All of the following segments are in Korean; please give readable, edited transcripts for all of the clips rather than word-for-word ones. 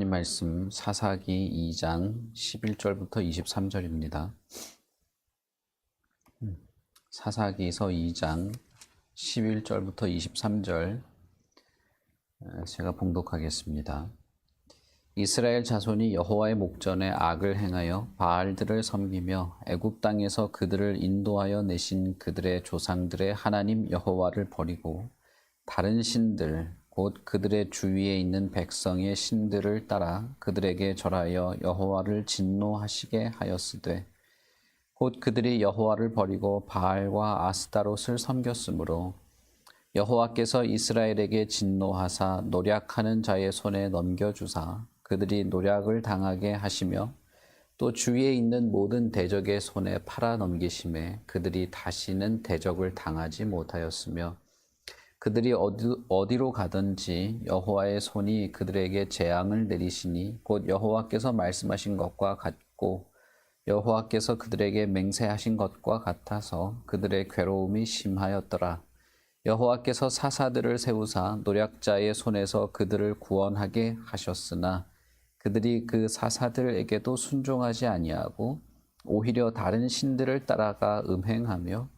이 말씀 사사기 2장 11절부터 23절입니다. 사사기서 2장 11절부터 23절 제가 봉독하겠습니다. 이스라엘 자손이 여호와의 목전에 악을 행하여 바알들을 섬기며 애굽 땅에서 그들을 인도하여 내신 그들의 조상들의 하나님 여호와를 버리고 다른 신들 곧 그들의 주위에 있는 백성의 신들을 따라 그들에게 절하여 여호와를 진노하시게 하였으되 곧 그들이 여호와를 버리고 바알과 아스타롯을 섬겼으므로 여호와께서 이스라엘에게 진노하사 노략하는 자의 손에 넘겨주사 그들이 노략을 당하게 하시며 또 주위에 있는 모든 대적의 손에 팔아 넘기심에 그들이 다시는 대적을 당하지 못하였으며 그들이 어디로 가든지 여호와의 손이 그들에게 재앙을 내리시니 곧 여호와께서 말씀하신 것과 같고 여호와께서 그들에게 맹세하신 것과 같아서 그들의 괴로움이 심하였더라. 여호와께서 사사들을 세우사 노략자의 손에서 그들을 구원하게 하셨으나 그들이 그 사사들에게도 순종하지 아니하고 오히려 다른 신들을 따라가 음행하며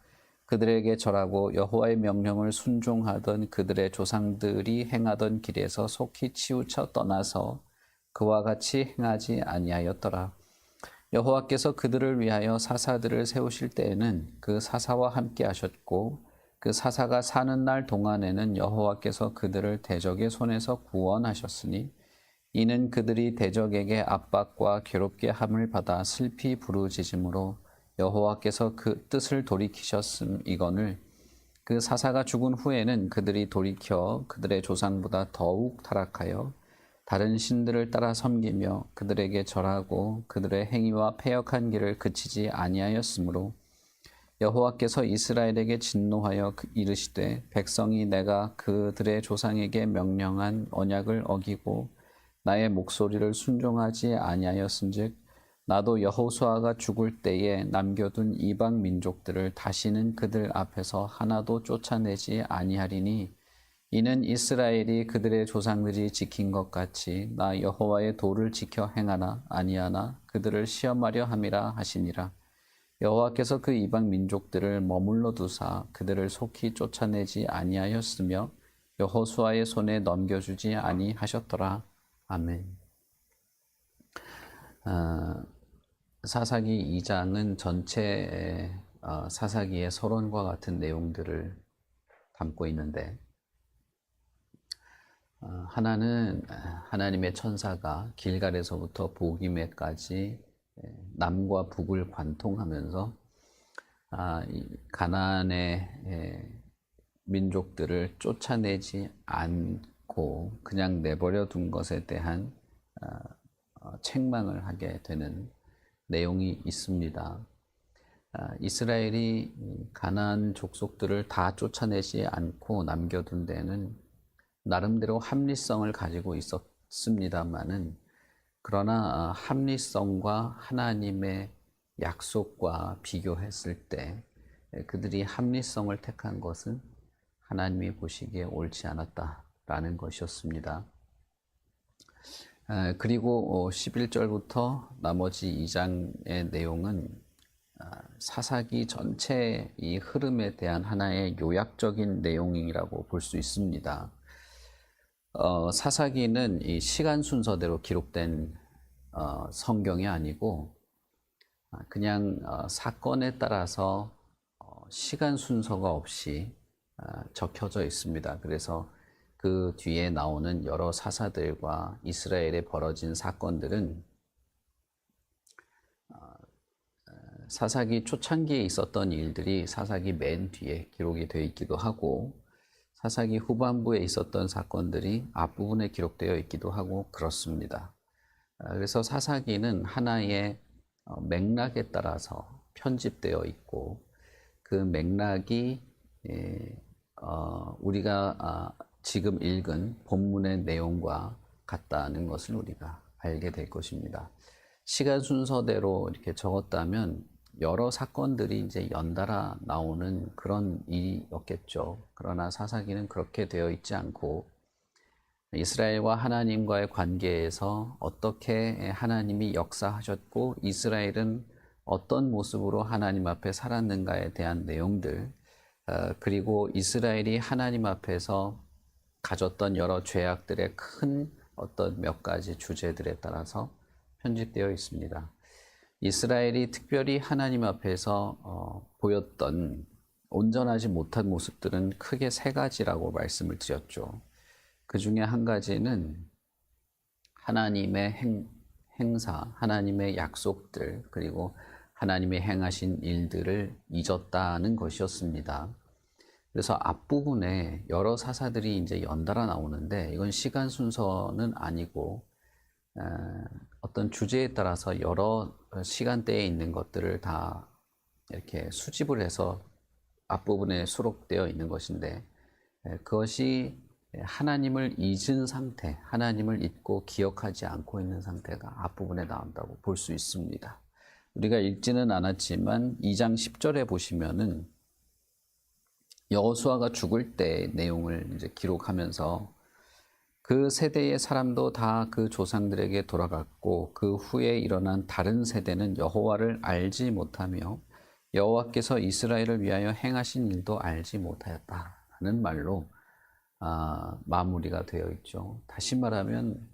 그들에게 절하고 여호와의 명령을 순종하던 그들의 조상들이 행하던 길에서 속히 치우쳐 떠나서 그와 같이 행하지 아니하였더라. 여호와께서 그들을 위하여 사사들을 세우실 때에는 그 사사와 함께 하셨고 그 사사가 사는 날 동안에는 여호와께서 그들을 대적의 손에서 구원하셨으니 이는 그들이 대적에게 압박과 괴롭게 함을 받아 슬피 부르짖음으로 여호와께서 그 뜻을 돌이키셨음이거늘 그 사사가 죽은 후에는 그들이 돌이켜 그들의 조상보다 더욱 타락하여 다른 신들을 따라 섬기며 그들에게 절하고 그들의 행위와 패역한 길을 그치지 아니하였으므로 여호와께서 이스라엘에게 진노하여 이르시되 백성이 내가 그들의 조상에게 명령한 언약을 어기고 나의 목소리를 순종하지 아니하였은즉 나도 여호수아가 죽을 때에 남겨둔 이방 민족들을 다시는 그들 앞에서 하나도 쫓아내지 아니하리니 이는 이스라엘이 그들의 조상들이 지킨 것 같이 나 여호와의 도를 지켜 행하나 아니하나 그들을 시험하려 함이라 하시니라. 여호와께서 그 이방 민족들을 머물러 두사 그들을 속히 쫓아내지 아니하였으며 여호수아의 손에 넘겨주지 아니하셨더라. 아멘. 사사기 2장은 전체 사사기의 서론과 같은 내용들을 담고 있는데 하나는 하나님의 천사가 길갈에서부터 보기메까지 남과 북을 관통하면서 가나안의 민족들을 쫓아내지 않고 그냥 내버려 둔 것에 대한 책망을 하게 되는 내용이 있습니다. 이스라엘이 가나안 족속들을 다 쫓아내지 않고 남겨둔 데는 나름대로 합리성을 가지고 있었습니다마는 그러나 합리성과 하나님의 약속과 비교했을 때 그들이 합리성을 택한 것은 하나님이 보시기에 옳지 않았다라는 것이었습니다. 그리고 11절부터 나머지 2장의 내용은 사사기 전체의 이 흐름에 대한 하나의 요약적인 내용이라고 볼 수 있습니다. 사사기는 이 시간 순서대로 기록된 성경이 아니고 그냥 사건에 따라서 시간 순서가 없이 적혀져 있습니다. 그래서 그 뒤에 나오는 여러 사사들과 이스라엘에 벌어진 사건들은 사사기 초창기에 있었던 일들이 사사기 맨 뒤에 기록이 되어 있기도 하고 사사기 후반부에 있었던 사건들이 앞부분에 기록되어 있기도 하고 그렇습니다. 그래서 사사기는 하나의 맥락에 따라서 편집되어 있고 그 맥락이 우리가 지금 읽은 본문의 내용과 같다는 것을 우리가 알게 될 것입니다. 시간 순서대로 이렇게 적었다면 여러 사건들이 이제 연달아 나오는 그런 일이었겠죠. 그러나 사사기는 그렇게 되어 있지 않고 이스라엘과 하나님과의 관계에서 어떻게 하나님이 역사하셨고 이스라엘은 어떤 모습으로 하나님 앞에 살았는가에 대한 내용들, 그리고 이스라엘이 하나님 앞에서 가졌던 여러 죄악들의 큰 어떤 몇 가지 주제들에 따라서 편집되어 있습니다. 이스라엘이 특별히 하나님 앞에서 보였던 온전하지 못한 모습들은 크게 세 가지라고 말씀을 드렸죠. 그 중에 한 가지는 하나님의 행사, 하나님의 약속들, 그리고 하나님의 행하신 일들을 잊었다는 것이었습니다. 그래서 앞부분에 여러 사사들이 이제 연달아 나오는데 이건 시간 순서는 아니고 어떤 주제에 따라서 여러 시간대에 있는 것들을 다 이렇게 수집을 해서 앞부분에 수록되어 있는 것인데 그것이 하나님을 잊은 상태, 하나님을 잊고 기억하지 않고 있는 상태가 앞부분에 나온다고 볼 수 있습니다. 우리가 읽지는 않았지만 2장 10절에 보시면은 여호수아가 죽을 때 내용을 이제 기록하면서 그 세대의 사람도 다 그 조상들에게 돌아갔고 그 후에 일어난 다른 세대는 여호와를 알지 못하며 여호와께서 이스라엘을 위하여 행하신 일도 알지 못하였다는 말로 마무리가 되어 있죠. 다시 말하면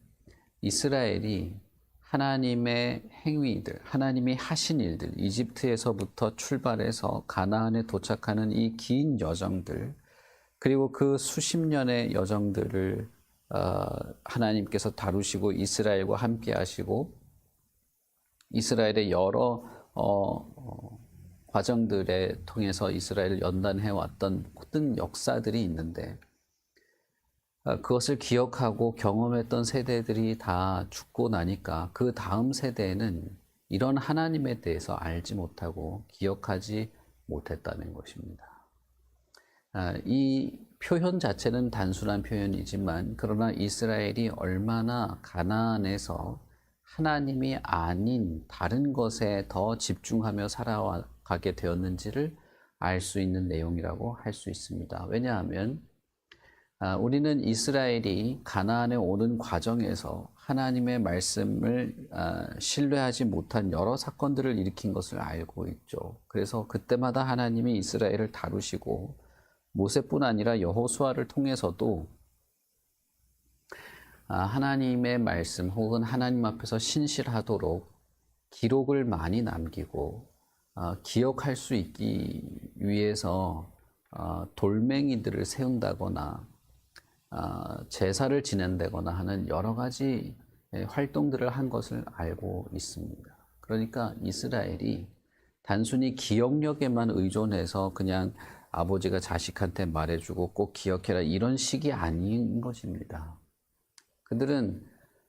이스라엘이 하나님의 행위들, 하나님이 하신 일들, 이집트에서부터 출발해서 가나안에 도착하는 이 긴 여정들, 그리고 그 수십 년의 여정들을 하나님께서 다루시고 이스라엘과 함께 하시고 이스라엘의 여러 과정들에 통해서 이스라엘을 연단해 왔던 모든 역사들이 있는데 그것을 기억하고 경험했던 세대들이 다 죽고 나니까 그 다음 세대는 이런 하나님에 대해서 알지 못하고 기억하지 못했다는 것입니다. 이 표현 자체는 단순한 표현이지만 그러나 이스라엘이 얼마나 가나안에서 하나님이 아닌 다른 것에 더 집중하며 살아가게 되었는지를 알 수 있는 내용이라고 할 수 있습니다. 왜냐하면 우리는 이스라엘이 가나안에 오는 과정에서 하나님의 말씀을 신뢰하지 못한 여러 사건들을 일으킨 것을 알고 있죠. 그래서 그때마다 하나님이 이스라엘을 다루시고 모세뿐 아니라 여호수아를 통해서도 하나님의 말씀 혹은 하나님 앞에서 신실하도록 기록을 많이 남기고 기억할 수 있기 위해서 돌멩이들을 세운다거나 제사를 지낸다거나 하는 여러 가지 활동들을 한 것을 알고 있습니다. 그러니까 이스라엘이 단순히 기억력에만 의존해서 그냥 아버지가 자식한테 말해주고 꼭 기억해라 이런 식이 아닌 것입니다. 그들은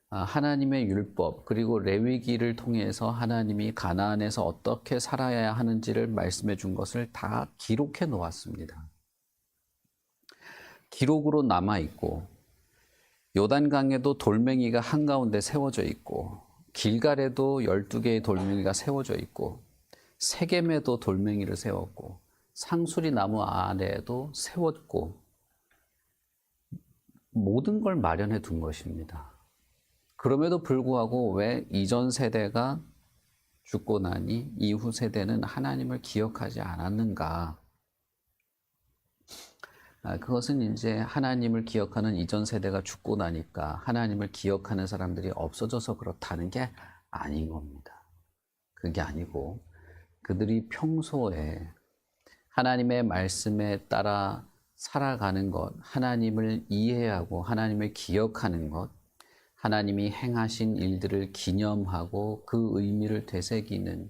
하나님의 율법 그리고 레위기를 통해서 하나님이 가나안에서 어떻게 살아야 하는지를 말씀해 준 것을 다 기록해 놓았습니다. 기록으로 남아있고 요단강에도 돌멩이가 한가운데 세워져 있고 길갈에도 12개의 돌멩이가 세워져 있고 세겜에도 돌멩이를 세웠고 상수리 나무 아래에도 세웠고 모든 걸 마련해 둔 것입니다. 그럼에도 불구하고 왜 이전 세대가 죽고 나니 이후 세대는 하나님을 기억하지 않았는가? 그것은 이제 하나님을 기억하는 이전 세대가 죽고 나니까 하나님을 기억하는 사람들이 없어져서 그렇다는 게 아닌 겁니다. 그게 아니고 그들이 평소에 하나님의 말씀에 따라 살아가는 것, 하나님을 이해하고 하나님을 기억하는 것, 하나님이 행하신 일들을 기념하고 그 의미를 되새기는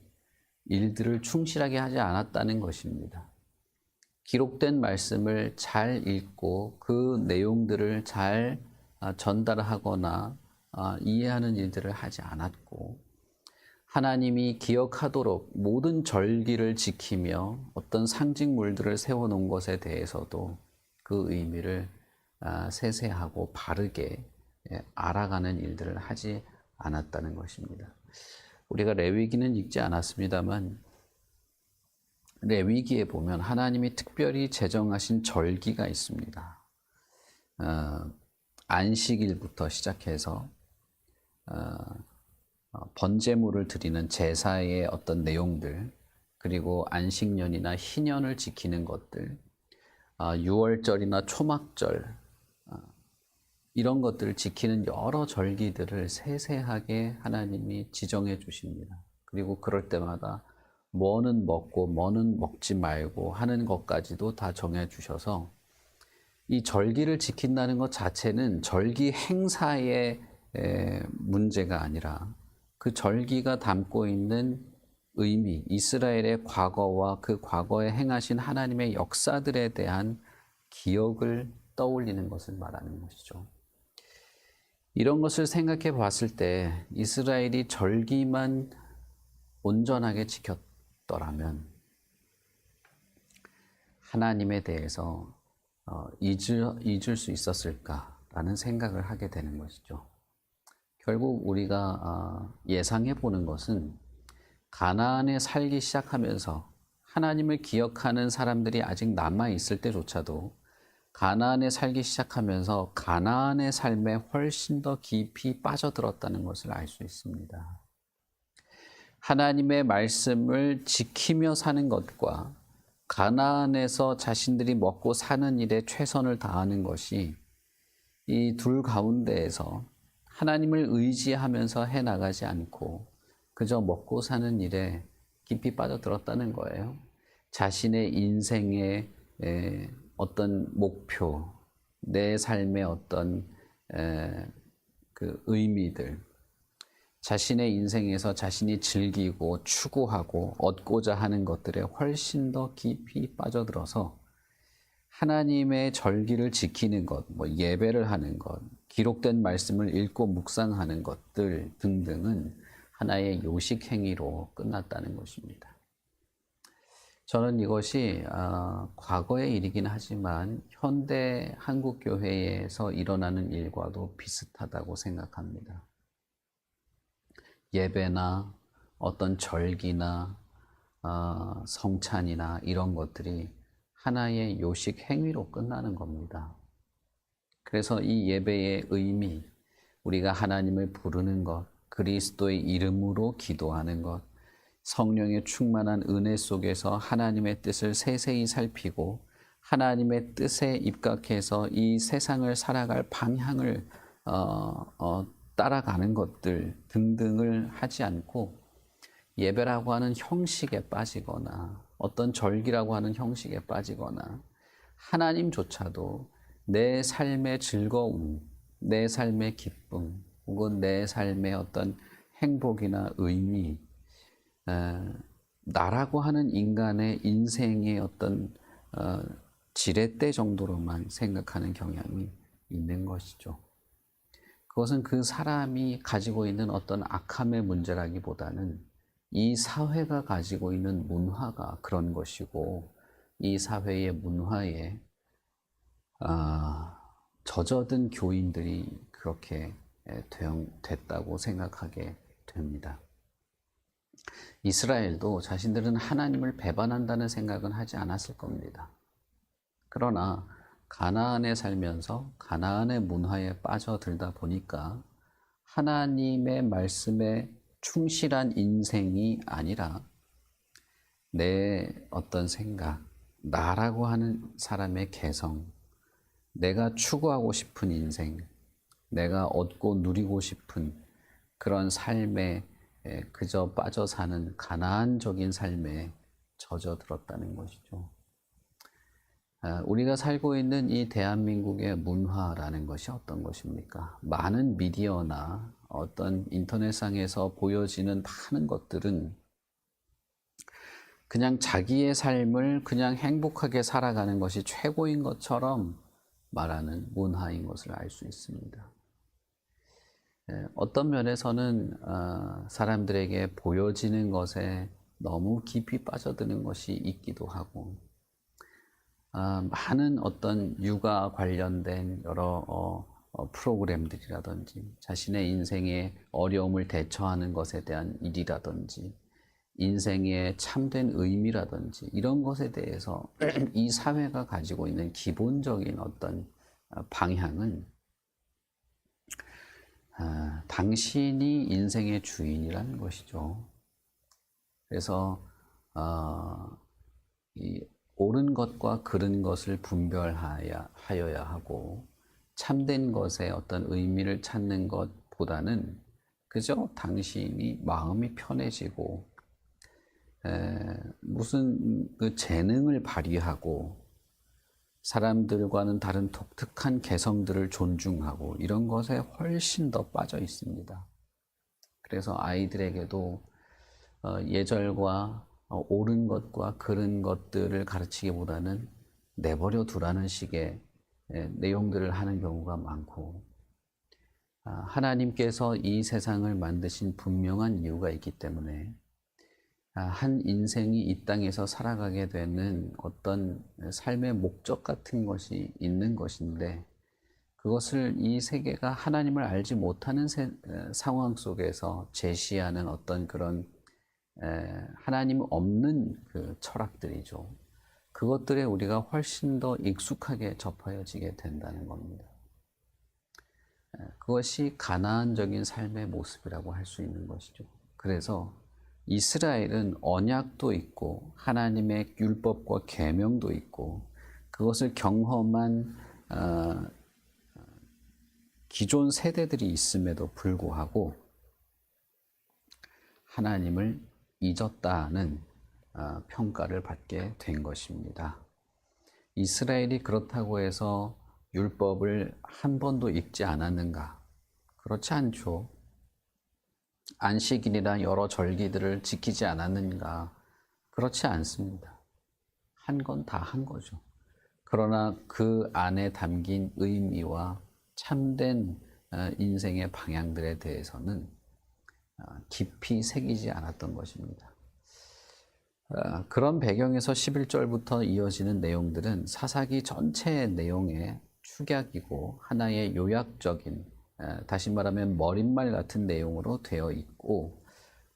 일들을 충실하게 하지 않았다는 것입니다. 기록된 말씀을 잘 읽고 그 내용들을 잘 전달하거나 이해하는 일들을 하지 않았고 하나님이 기억하도록 모든 절기를 지키며 어떤 상징물들을 세워놓은 것에 대해서도 그 의미를 세세하고 바르게 알아가는 일들을 하지 않았다는 것입니다. 우리가 레위기는 읽지 않았습니다만 레위기에 보면 하나님이 특별히 제정하신 절기가 있습니다. 안식일부터 시작해서 번제물을 드리는 제사의 어떤 내용들, 그리고 안식년이나 희년을 지키는 것들, 유월절이나 초막절, 이런 것들을 지키는 여러 절기들을 세세하게 하나님이 지정해 주십니다. 그리고 그럴 때마다 뭐는 먹고 뭐는 먹지 말고 하는 것까지도 다 정해 주셔서 이 절기를 지킨다는 것 자체는 절기 행사의 문제가 아니라 그 절기가 담고 있는 의미, 이스라엘의 과거와 그 과거에 행하신 하나님의 역사들에 대한 기억을 떠올리는 것을 말하는 것이죠. 이런 것을 생각해 봤을 때 이스라엘이 절기만 온전하게 지켰더라면 하나님에 대해서 잊을 수 있었을까라는 생각을 하게 되는 것이죠. 결국 우리가 예상해 보는 것은 가나안에 살기 시작하면서 하나님을 기억하는 사람들이 아직 남아 있을 때조차도 가나안에 살기 시작하면서 가나안의 삶에 훨씬 더 깊이 빠져들었다는 것을 알 수 있습니다. 하나님의 말씀을 지키며 사는 것과 가나안에서 자신들이 먹고 사는 일에 최선을 다하는 것이 이 둘 가운데에서 하나님을 의지하면서 해나가지 않고 그저 먹고 사는 일에 깊이 빠져들었다는 거예요. 자신의 인생의 어떤 목표, 내 삶의 어떤 그 의미들, 자신의 인생에서 자신이 즐기고 추구하고 얻고자 하는 것들에 훨씬 더 깊이 빠져들어서 하나님의 절기를 지키는 것, 예배를 하는 것, 기록된 말씀을 읽고 묵상하는 것들 등등은 하나의 요식 행위로 끝났다는 것입니다. 저는 이것이 과거의 일이긴 하지만 현대 한국 교회에서 일어나는 일과도 비슷하다고 생각합니다. 예배나 어떤 절기나 성찬이나 이런 것들이 하나의 요식 행위로 끝나는 겁니다. 그래서 이 예배의 의미, 우리가 하나님을 부르는 것, 그리스도의 이름으로 기도하는 것, 성령의 충만한 은혜 속에서 하나님의 뜻을 세세히 살피고 하나님의 뜻에 입각해서 이 세상을 살아갈 방향을 따라가는 것들 등등을 하지 않고 예배라고 하는 형식에 빠지거나 어떤 절기라고 하는 형식에 빠지거나 하나님조차도 내 삶의 즐거움, 내 삶의 기쁨 혹은 내 삶의 어떤 행복이나 의미, 나라고 하는 인간의 인생의 어떤 지렛대 정도로만 생각하는 경향이 있는 것이죠. 그것은 그 사람이 가지고 있는 어떤 악함의 문제라기보다는 이 사회가 가지고 있는 문화가 그런 것이고 이 사회의 문화에 젖어든 교인들이 그렇게 됐다고 생각하게 됩니다. 이스라엘도 자신들은 하나님을 배반한다는 생각은 하지 않았을 겁니다. 그러나 가나안에 살면서 가나안의 문화에 빠져들다 보니까 하나님의 말씀에 충실한 인생이 아니라 내 어떤 생각, 나라고 하는 사람의 개성, 내가 추구하고 싶은 인생, 내가 얻고 누리고 싶은 그런 삶에 그저 빠져 사는 가나안적인 삶에 젖어들었다는 것이죠. 우리가 살고 있는 이 대한민국의 문화라는 것이 어떤 것입니까? 많은 미디어나 어떤 인터넷상에서 보여지는 많은 것들은 그냥 자기의 삶을 그냥 행복하게 살아가는 것이 최고인 것처럼 말하는 문화인 것을 알 수 있습니다. 어떤 면에서는 사람들에게 보여지는 것에 너무 깊이 빠져드는 것이 있기도 하고 많은 어떤 육아 관련된 여러 프로그램들이라든지 자신의 인생의 어려움을 대처하는 것에 대한 일이라든지 인생의 참된 의미라든지 이런 것에 대해서 이 사회가 가지고 있는 기본적인 어떤 방향은 당신이 인생의 주인이라는 것이죠. 그래서 이 옳은 것과 그른 것을 분별하여야 하고 참된 것의 어떤 의미를 찾는 것보다는 그저 당신이 마음이 편해지고 무슨 그 재능을 발휘하고 사람들과는 다른 독특한 개성들을 존중하고 이런 것에 훨씬 더 빠져 있습니다. 그래서 아이들에게도 예절과 옳은 것과 그른 것들을 가르치기보다는 내버려 두라는 식의 내용들을 하는 경우가 많고, 하나님께서 이 세상을 만드신 분명한 이유가 있기 때문에 한 인생이 이 땅에서 살아가게 되는 어떤 삶의 목적 같은 것이 있는 것인데, 그것을 이 세계가 하나님을 알지 못하는 상황 속에서 제시하는 어떤 그런 하나님 없는 그 철학들이죠. 그것들에 우리가 훨씬 더 익숙하게 접하여지게 된다는 겁니다. 그것이 가나안적인 삶의 모습이라고 할 수 있는 것이죠. 그래서 이스라엘은 언약도 있고 하나님의 율법과 계명도 있고 그것을 경험한 기존 세대들이 있음에도 불구하고 하나님을 잊었다는 평가를 받게 된 것입니다. 이스라엘이 그렇다고 해서 율법을 한 번도 읽지 않았는가? 그렇지 않죠. 안식일이나 여러 절기들을 지키지 않았는가? 그렇지 않습니다. 한 건 다 한 거죠. 그러나 그 안에 담긴 의미와 참된 인생의 방향들에 대해서는 깊이 새기지 않았던 것입니다. 그런 배경에서 11절부터 이어지는 내용들은 사사기 전체의 내용의 축약이고 하나의 요약적인, 다시 말하면 머릿말 같은 내용으로 되어 있고,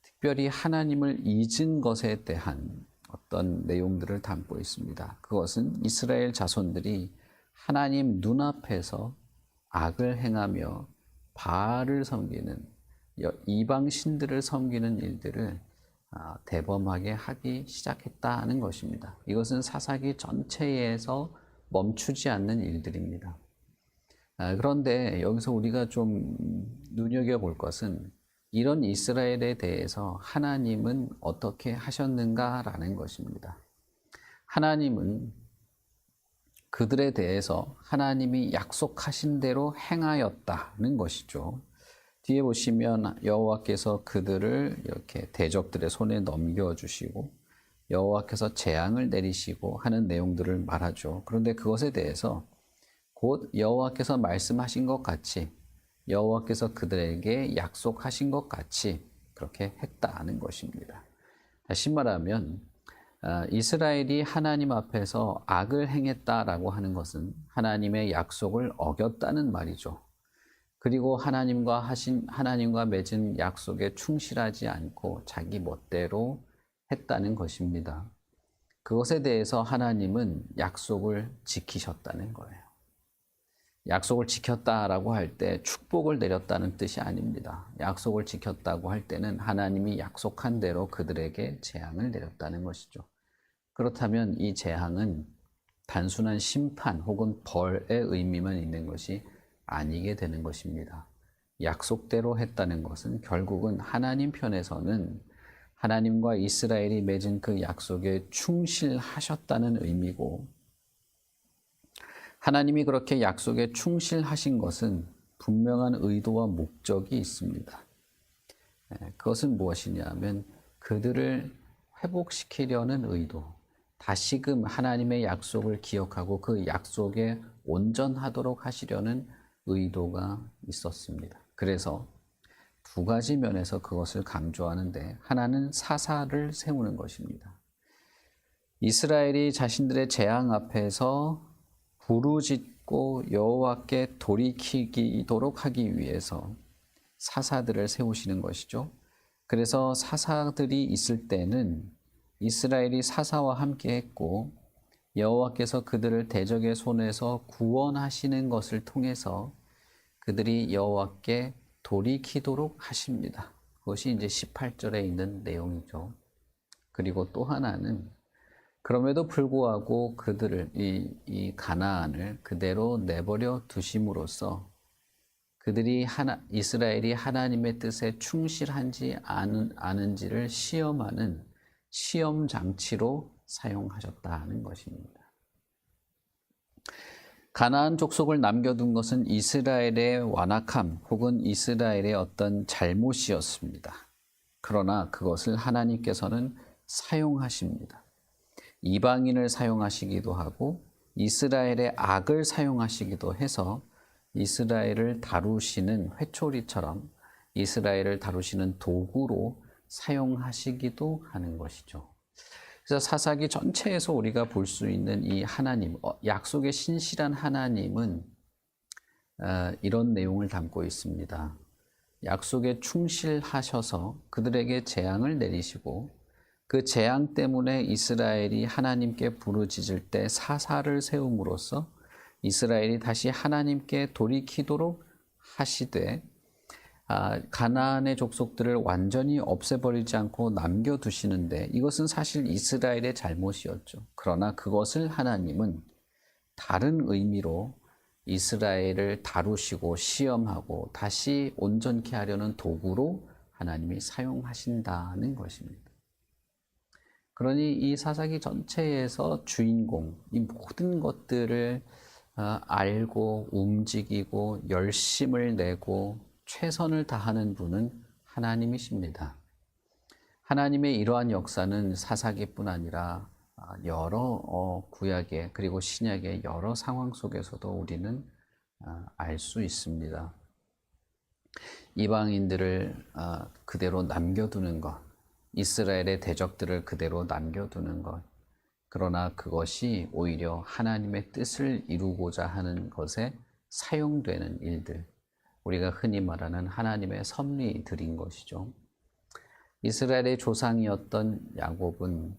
특별히 하나님을 잊은 것에 대한 어떤 내용들을 담고 있습니다. 그것은 이스라엘 자손들이 하나님 눈앞에서 악을 행하며 바알을 섬기는, 이방 신들을 섬기는 일들을 대범하게 하기 시작했다는 것입니다. 이것은 사사기 전체에서 멈추지 않는 일들입니다. 그런데 여기서 우리가 좀 눈여겨볼 것은 이런 이스라엘에 대해서 하나님은 어떻게 하셨는가라는 것입니다. 하나님은 그들에 대해서 하나님이 약속하신 대로 행하였다는 것이죠. 뒤에 보시면 여호와께서 그들을 이렇게 대적들의 손에 넘겨주시고 여호와께서 재앙을 내리시고 하는 내용들을 말하죠. 그런데 그것에 대해서 곧 여호와께서 말씀하신 것 같이, 여호와께서 그들에게 약속하신 것 같이 그렇게 했다는 것입니다. 다시 말하면 이스라엘이 하나님 앞에서 악을 행했다라고 하는 것은 하나님의 약속을 어겼다는 말이죠. 그리고 하나님과 맺은 약속에 충실하지 않고 자기 멋대로 했다는 것입니다. 그것에 대해서 하나님은 약속을 지키셨다는 거예요. 약속을 지켰다라고 할 때 축복을 내렸다는 뜻이 아닙니다. 약속을 지켰다고 할 때는 하나님이 약속한 대로 그들에게 재앙을 내렸다는 것이죠. 그렇다면 이 재앙은 단순한 심판 혹은 벌의 의미만 있는 것이 아니게 되는 것입니다. 약속대로 했다는 것은 결국은 하나님 편에서는 하나님과 이스라엘이 맺은 그 약속에 충실하셨다는 의미고, 하나님이 그렇게 약속에 충실하신 것은 분명한 의도와 목적이 있습니다. 그것은 무엇이냐면 그들을 회복시키려는 의도, 다시금 하나님의 약속을 기억하고 그 약속에 온전하도록 하시려는 의도가 있었습니다. 그래서 두 가지 면에서 그것을 강조하는데, 하나는 사사를 세우는 것입니다. 이스라엘이 자신들의 재앙 앞에서 부르짖고 여호와께 돌이키도록 하기 위해서 사사들을 세우시는 것이죠. 그래서 사사들이 있을 때는 이스라엘이 사사와 함께 했고, 여호와께서 그들을 대적의 손에서 구원하시는 것을 통해서 그들이 여호와께 돌이키도록 하십니다. 그것이 이제 18절에 있는 내용이죠. 그리고 또 하나는 그럼에도 불구하고 그들을 이 가나안을 그대로 내버려 두심으로써 그들이 이스라엘이 하나님의 뜻에 충실한지 아는지를 시험하는 시험 장치로 사용하셨다는 것입니다. 가나안 족속을 남겨둔 것은 이스라엘의 완악함 혹은 이스라엘의 어떤 잘못이었습니다. 그러나 그것을 하나님께서는 사용하십니다. 이방인을 사용하시기도 하고 이스라엘의 악을 사용하시기도 해서 이스라엘을 다루시는 회초리처럼 이스라엘을 다루시는 도구로 사용하시기도 하는 것이죠. 그래서 사사기 전체에서 우리가 볼 수 있는 이 하나님, 약속의 신실한 하나님은 이런 내용을 담고 있습니다. 약속에 충실하셔서 그들에게 재앙을 내리시고 그 재앙 때문에 이스라엘이 하나님께 부르짖을 때 사사를 세움으로써 이스라엘이 다시 하나님께 돌이키도록 하시되 가나안의 족속들을 완전히 없애버리지 않고 남겨두시는데 이것은 사실 이스라엘의 잘못이었죠. 그러나 그것을 하나님은 다른 의미로 이스라엘을 다루시고 시험하고 다시 온전케 하려는 도구로 하나님이 사용하신다는 것입니다. 그러니 이 사사기 전체에서 주인공, 이 모든 것들을 알고 움직이고 열심을 내고 최선을 다하는 분은 하나님이십니다. 하나님의 이러한 역사는 사사기뿐 아니라 여러 구약의 그리고 신약의 여러 상황 속에서도 우리는 알 수 있습니다. 이방인들을 그대로 남겨두는 것, 이스라엘의 대적들을 그대로 남겨두는 것, 그러나 그것이 오히려 하나님의 뜻을 이루고자 하는 것에 사용되는 일들, 우리가 흔히 말하는 하나님의 섭리들인 것이죠. 이스라엘의 조상이었던 야곱은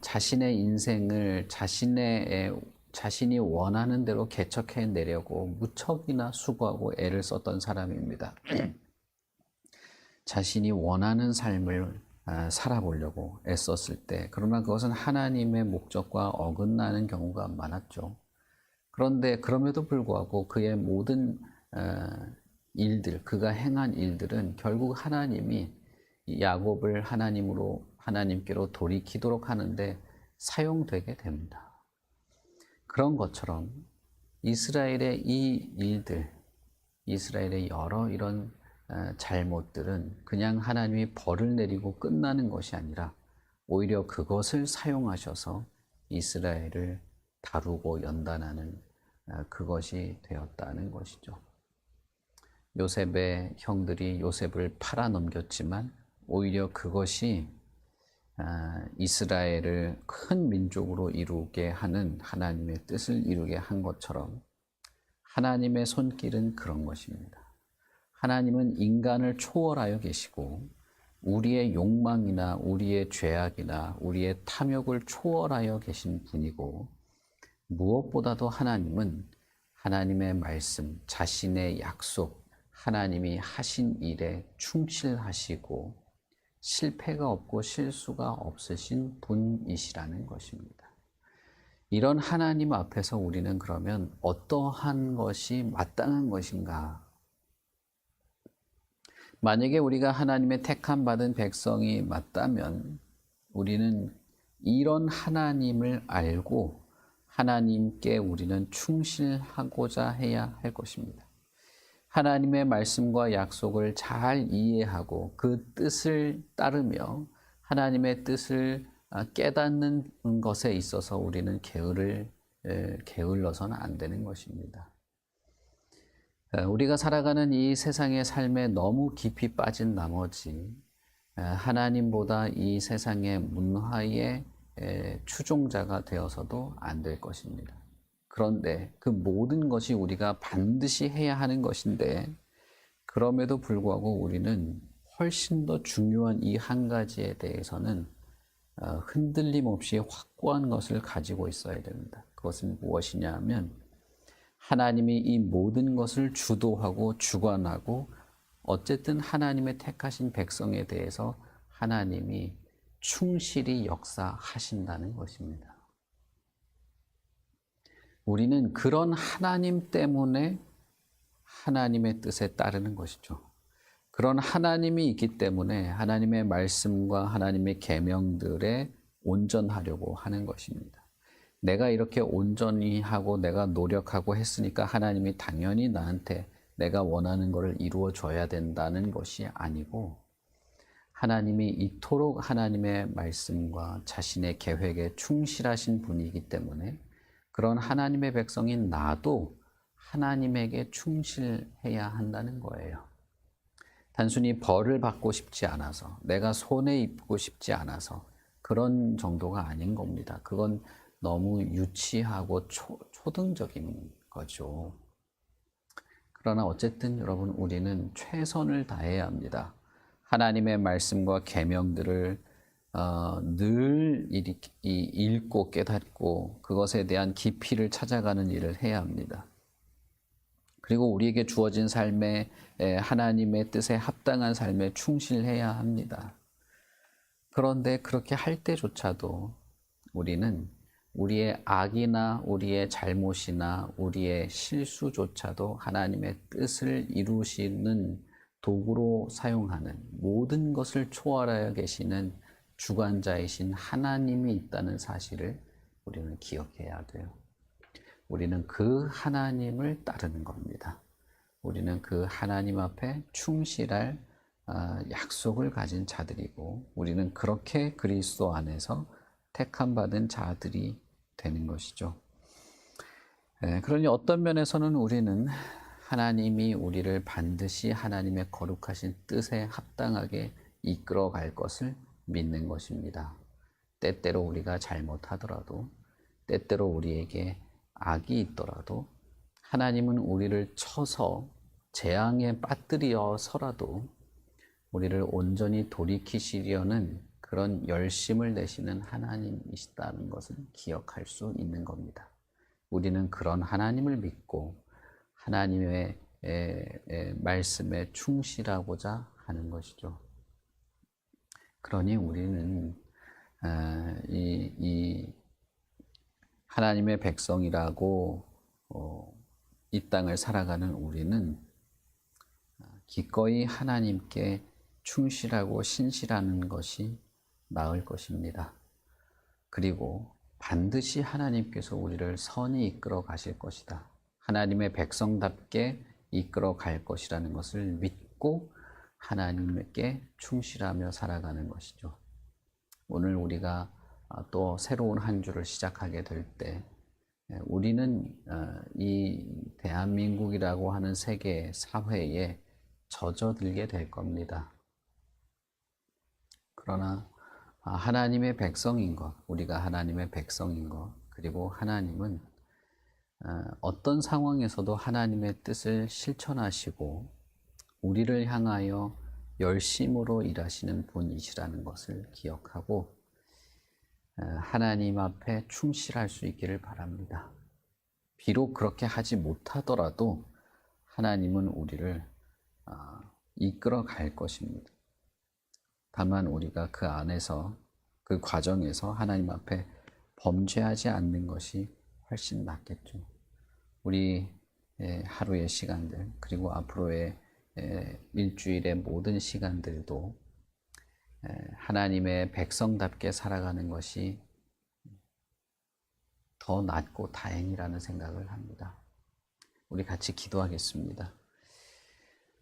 자신의 인생을 자신이 원하는 대로 개척해내려고 무척이나 수고하고 애를 썼던 사람입니다. 자신이 원하는 삶을 살아보려고 애썼을 때, 그러나 그것은 하나님의 목적과 어긋나는 경우가 많았죠. 그런데 그럼에도 불구하고 그의 모든 일들, 그가 행한 일들은 결국 하나님이 야곱을 하나님께로 돌이키도록 하는데 사용되게 됩니다. 그런 것처럼 이스라엘의 이 일들, 이스라엘의 여러 이런 잘못들은 그냥 하나님이 벌을 내리고 끝나는 것이 아니라 오히려 그것을 사용하셔서 이스라엘을 다루고 연단하는 그것이 되었다는 것이죠. 요셉의 형들이 요셉을 팔아넘겼지만 오히려 그것이 이스라엘을 큰 민족으로 이루게 하는 하나님의 뜻을 이루게 한 것처럼 하나님의 손길은 그런 것입니다. 하나님은 인간을 초월하여 계시고 우리의 욕망이나 우리의 죄악이나 우리의 탐욕을 초월하여 계신 분이고 무엇보다도 하나님은 하나님의 말씀, 자신의 약속, 하나님이 하신 일에 충실하시고 실패가 없고 실수가 없으신 분이시라는 것입니다. 이런 하나님 앞에서 우리는 그러면 어떠한 것이 마땅한 것인가? 만약에 우리가 하나님의 택함 받은 백성이 맞다면 우리는 이런 하나님을 알고 하나님께 우리는 충실하고자 해야 할 것입니다. 하나님의 말씀과 약속을 잘 이해하고 그 뜻을 따르며 하나님의 뜻을 깨닫는 것에 있어서 우리는 게을러서는 안 되는 것입니다. 우리가 살아가는 이 세상의 삶에 너무 깊이 빠진 나머지 하나님보다 이 세상의 문화의 추종자가 되어서도 안 될 것입니다. 그런데 그 모든 것이 우리가 반드시 해야 하는 것인데 그럼에도 불구하고 우리는 훨씬 더 중요한 이 한 가지에 대해서는 흔들림 없이 확고한 것을 가지고 있어야 됩니다. 그것은 무엇이냐 하면 하나님이 이 모든 것을 주도하고 주관하고 어쨌든 하나님의 택하신 백성에 대해서 하나님이 충실히 역사하신다는 것입니다. 우리는 그런 하나님 때문에 하나님의 뜻에 따르는 것이죠. 그런 하나님이 있기 때문에 하나님의 말씀과 하나님의 계명들에 온전하려고 하는 것입니다. 내가 이렇게 온전히 하고 내가 노력하고 했으니까 하나님이 당연히 나한테 내가 원하는 것을 이루어 줘야 된다는 것이 아니고, 하나님이 이토록 하나님의 말씀과 자신의 계획에 충실하신 분이기 때문에 그런 하나님의 백성인 나도 하나님에게 충실해야 한다는 거예요. 단순히 벌을 받고 싶지 않아서, 내가 손해 입고 싶지 않아서 그런 정도가 아닌 겁니다. 그건 너무 유치하고 초등적인 거죠. 그러나 어쨌든 여러분, 우리는 최선을 다해야 합니다. 하나님의 말씀과 계명들을 늘 읽고 깨닫고 그것에 대한 깊이를 찾아가는 일을 해야 합니다. 그리고 우리에게 주어진 삶에 하나님의 뜻에 합당한 삶에 충실해야 합니다. 그런데 그렇게 할 때조차도 우리는 우리의 악이나 우리의 잘못이나 우리의 실수조차도 하나님의 뜻을 이루시는 도구로 사용하는, 모든 것을 초월하여 계시는 주관자이신 하나님이 있다는 사실을 우리는 기억해야 돼요. 우리는 그 하나님을 따르는 겁니다. 우리는 그 하나님 앞에 충실할 약속을 가진 자들이고, 우리는 그렇게 그리스도 안에서 택함 받은 자들이 되는 것이죠. 그러니 어떤 면에서는 우리는 하나님이 우리를 반드시 하나님의 거룩하신 뜻에 합당하게 이끌어 갈 것을 믿는 것입니다. 때때로 우리가 잘못하더라도, 때때로 우리에게 악이 있더라도 하나님은 우리를 쳐서 재앙에 빠뜨려서라도 우리를 온전히 돌이키시려는 그런 열심을 내시는 하나님이시다는 것을 기억할 수 있는 겁니다. 우리는 그런 하나님을 믿고 하나님의 말씀에 충실하고자 하는 것이죠. 그러니 우리는 이 하나님의 백성이라고 이 땅을 살아가는 우리는 기꺼이 하나님께 충실하고 신실하는 것이 나을 것입니다. 그리고 반드시 하나님께서 우리를 선히 이끌어 가실 것이다. 하나님의 백성답게 이끌어 갈 것이라는 것을 믿고 하나님께 충실하며 살아가는 것이죠. 오늘 우리가 또 새로운 한 주를 시작하게 될 때 우리는 이 대한민국이라고 하는 세계 사회에 젖어들게 될 겁니다. 그러나 하나님의 백성인 것, 우리가 하나님의 백성인 것, 그리고 하나님은 어떤 상황에서도 하나님의 뜻을 실천하시고 우리를 향하여 열심으로 일하시는 분이시라는 것을 기억하고 하나님 앞에 충실할 수 있기를 바랍니다. 비록 그렇게 하지 못하더라도 하나님은 우리를 이끌어 갈 것입니다. 다만 우리가 그 안에서, 그 과정에서 하나님 앞에 범죄하지 않는 것이 훨씬 낫겠죠. 우리 하루의 시간들, 그리고 앞으로의 일주일의 모든 시간들도 하나님의 백성답게 살아가는 것이 더 낫고 다행이라는 생각을 합니다. 우리 같이 기도하겠습니다.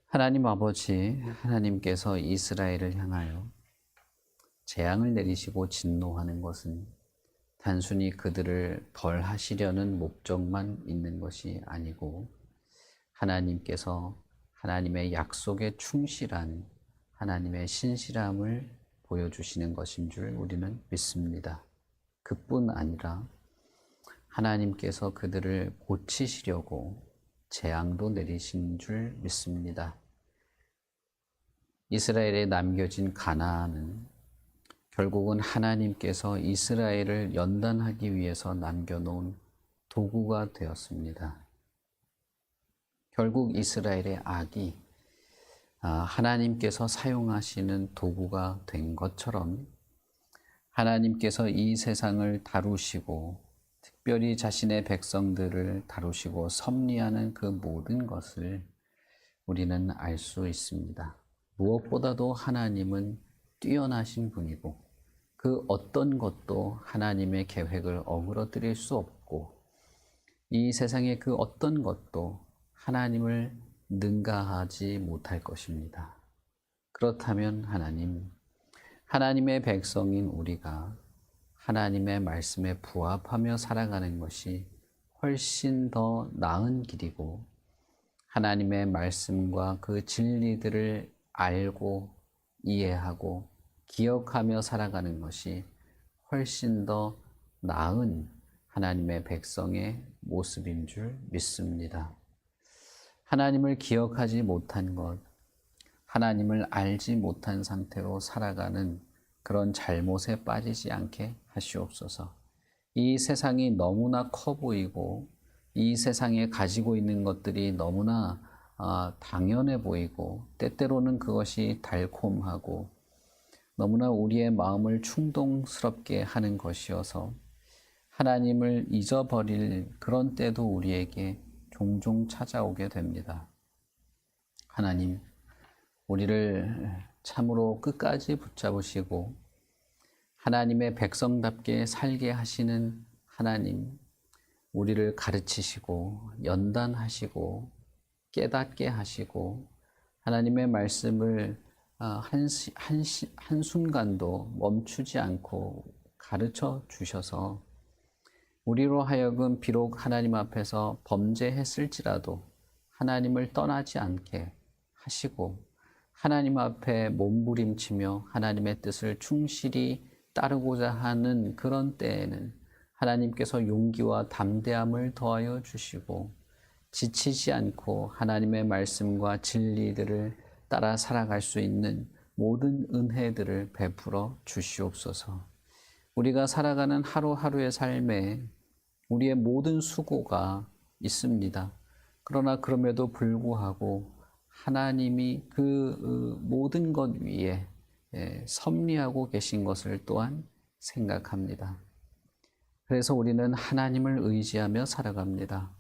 하나님 아버지, 하나님께서 이스라엘을 향하여 재앙을 내리시고 진노하는 것은 단순히 그들을 벌하시려는 목적만 있는 것이 아니고 하나님께서 하나님의 약속에 충실한 하나님의 신실함을 보여주시는 것인 줄 우리는 믿습니다. 그뿐 아니라 하나님께서 그들을 고치시려고 재앙도 내리신 줄 믿습니다. 이스라엘에 남겨진 가나안은 결국은 하나님께서 이스라엘을 연단하기 위해서 남겨놓은 도구가 되었습니다. 결국 이스라엘의 악이 하나님께서 사용하시는 도구가 된 것처럼 하나님께서 이 세상을 다루시고 특별히 자신의 백성들을 다루시고 섭리하는 그 모든 것을 우리는 알 수 있습니다. 무엇보다도 하나님은 뛰어나신 분이고 그 어떤 것도 하나님의 계획을 어그러뜨릴 수 없고 이 세상의 그 어떤 것도 하나님을 능가하지 못할 것입니다. 그렇다면 하나님의 백성인 우리가 하나님의 말씀에 부합하며 살아가는 것이 훨씬 더 나은 길이고 하나님의 말씀과 그 진리들을 알고 이해하고 기억하며 살아가는 것이 훨씬 더 나은 하나님의 백성의 모습인 줄 믿습니다. 하나님을 기억하지 못한 것, 하나님을 알지 못한 상태로 살아가는 그런 잘못에 빠지지 않게 하시옵소서. 이 세상이 너무나 커 보이고 이 세상에 가지고 있는 것들이 너무나 당연해 보이고 때때로는 그것이 달콤하고 너무나 우리의 마음을 충동스럽게 하는 것이어서 하나님을 잊어버릴 그런 때도 우리에게 종종 찾아오게 됩니다. 하나님, 우리를 참으로 끝까지 붙잡으시고 하나님의 백성답게 살게 하시는 하나님, 우리를 가르치시고 연단하시고 깨닫게 하시고 하나님의 말씀을 한순간도 멈추지 않고 가르쳐 주셔서 우리로 하여금 비록 하나님 앞에서 범죄했을지라도 하나님을 떠나지 않게 하시고 하나님 앞에 몸부림치며 하나님의 뜻을 충실히 따르고자 하는 그런 때에는 하나님께서 용기와 담대함을 더하여 주시고 지치지 않고 하나님의 말씀과 진리들을 따라 살아갈 수 있는 모든 은혜들을 베풀어 주시옵소서. 우리가 살아가는 하루하루의 삶에 우리의 모든 수고가 있습니다. 그러나 그럼에도 불구하고 하나님이 그 모든 것 위에 섭리하고 계신 것을 또한 생각합니다. 그래서 우리는 하나님을 의지하며 살아갑니다.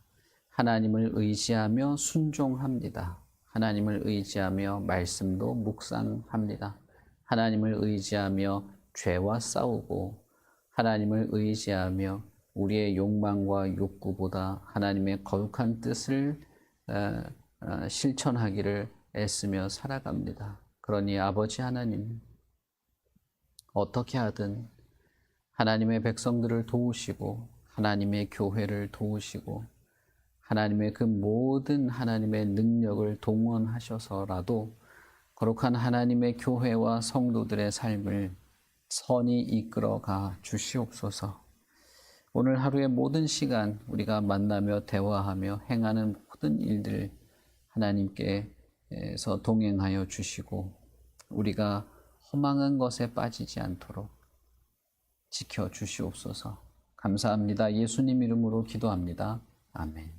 하나님을 의지하며 순종합니다. 하나님을 의지하며 말씀도 묵상합니다. 하나님을 의지하며 죄와 싸우고 하나님을 의지하며 우리의 욕망과 욕구보다 하나님의 거룩한 뜻을 실천하기를 애쓰며 살아갑니다. 그러니 아버지 하나님, 어떻게 하든 하나님의 백성들을 도우시고 하나님의 교회를 도우시고 하나님의 그 모든 하나님의 능력을 동원하셔서라도 거룩한 하나님의 교회와 성도들의 삶을 선히 이끌어가 주시옵소서. 오늘 하루의 모든 시간 우리가 만나며 대화하며 행하는 모든 일들 하나님께서 동행하여 주시고 우리가 허망한 것에 빠지지 않도록 지켜 주시옵소서. 감사합니다. 예수님 이름으로 기도합니다. 아멘.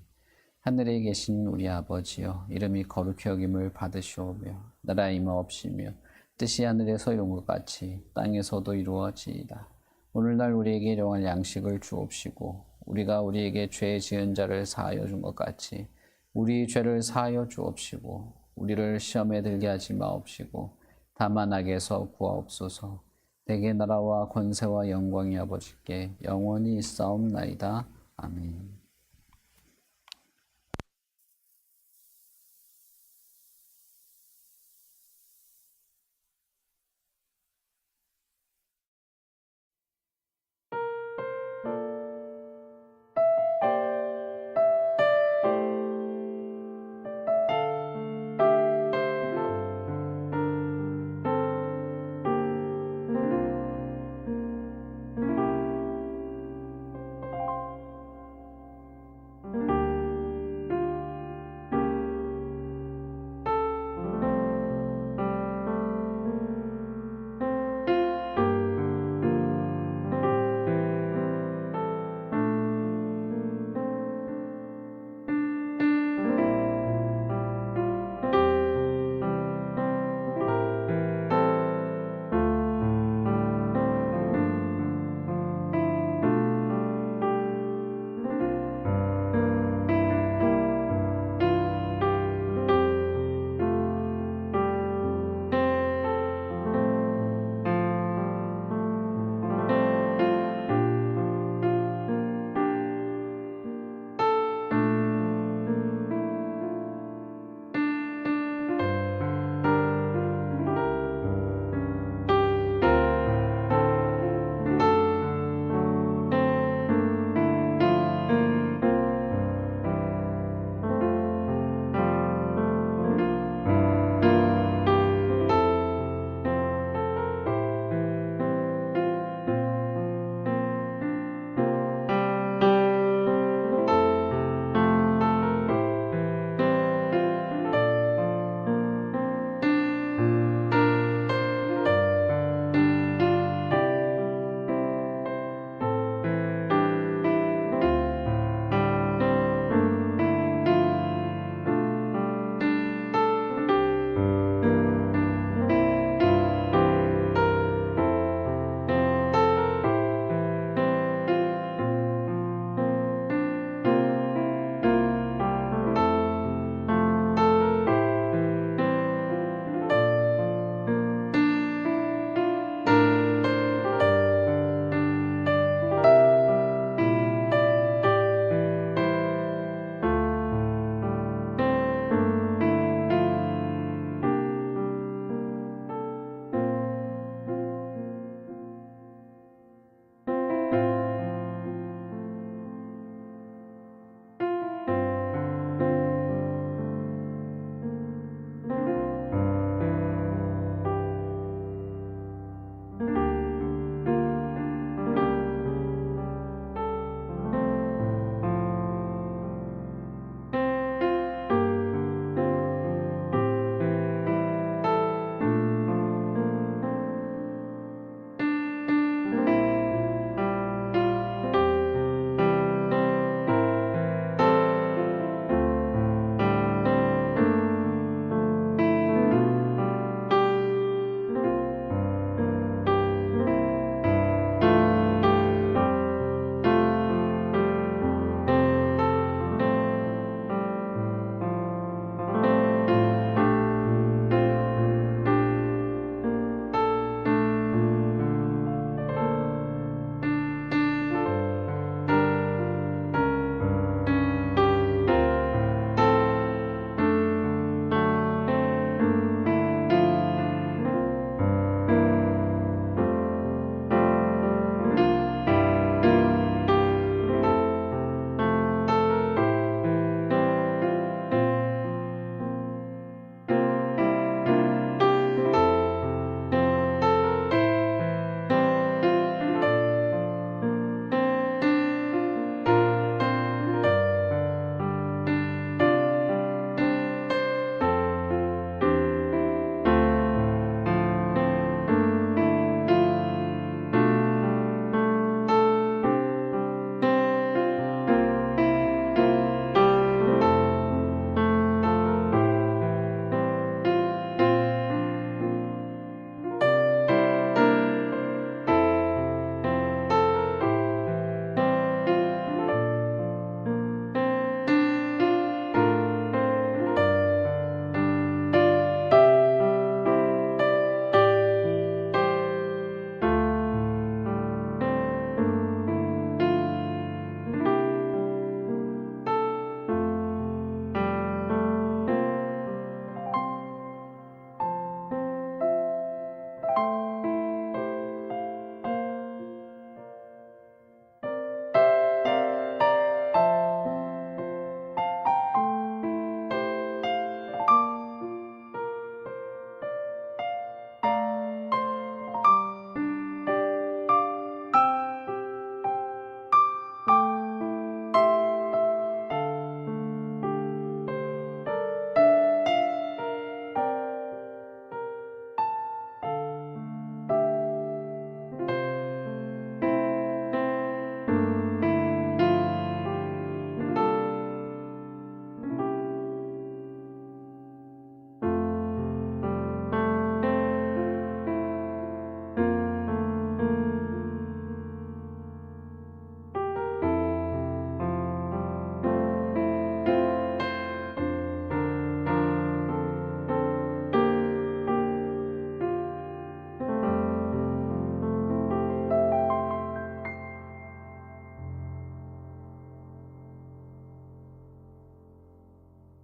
하늘에 계신 우리 아버지여, 이름이 거룩히 여김을 받으시오며 나라 임하옵시며 뜻이 하늘에서 이룬 것 같이 땅에서도 이루어지이다. 오늘날 우리에게 일용할 양식을 주옵시고 우리가 우리에게 죄 지은 자를 사하여 준 것 같이 우리 죄를 사하여 주옵시고 우리를 시험에 들게 하지 마옵시고 다만 악에서 구하옵소서. 내게 나라와 권세와 영광이 아버지께 영원히 있사옵나이다. 아멘.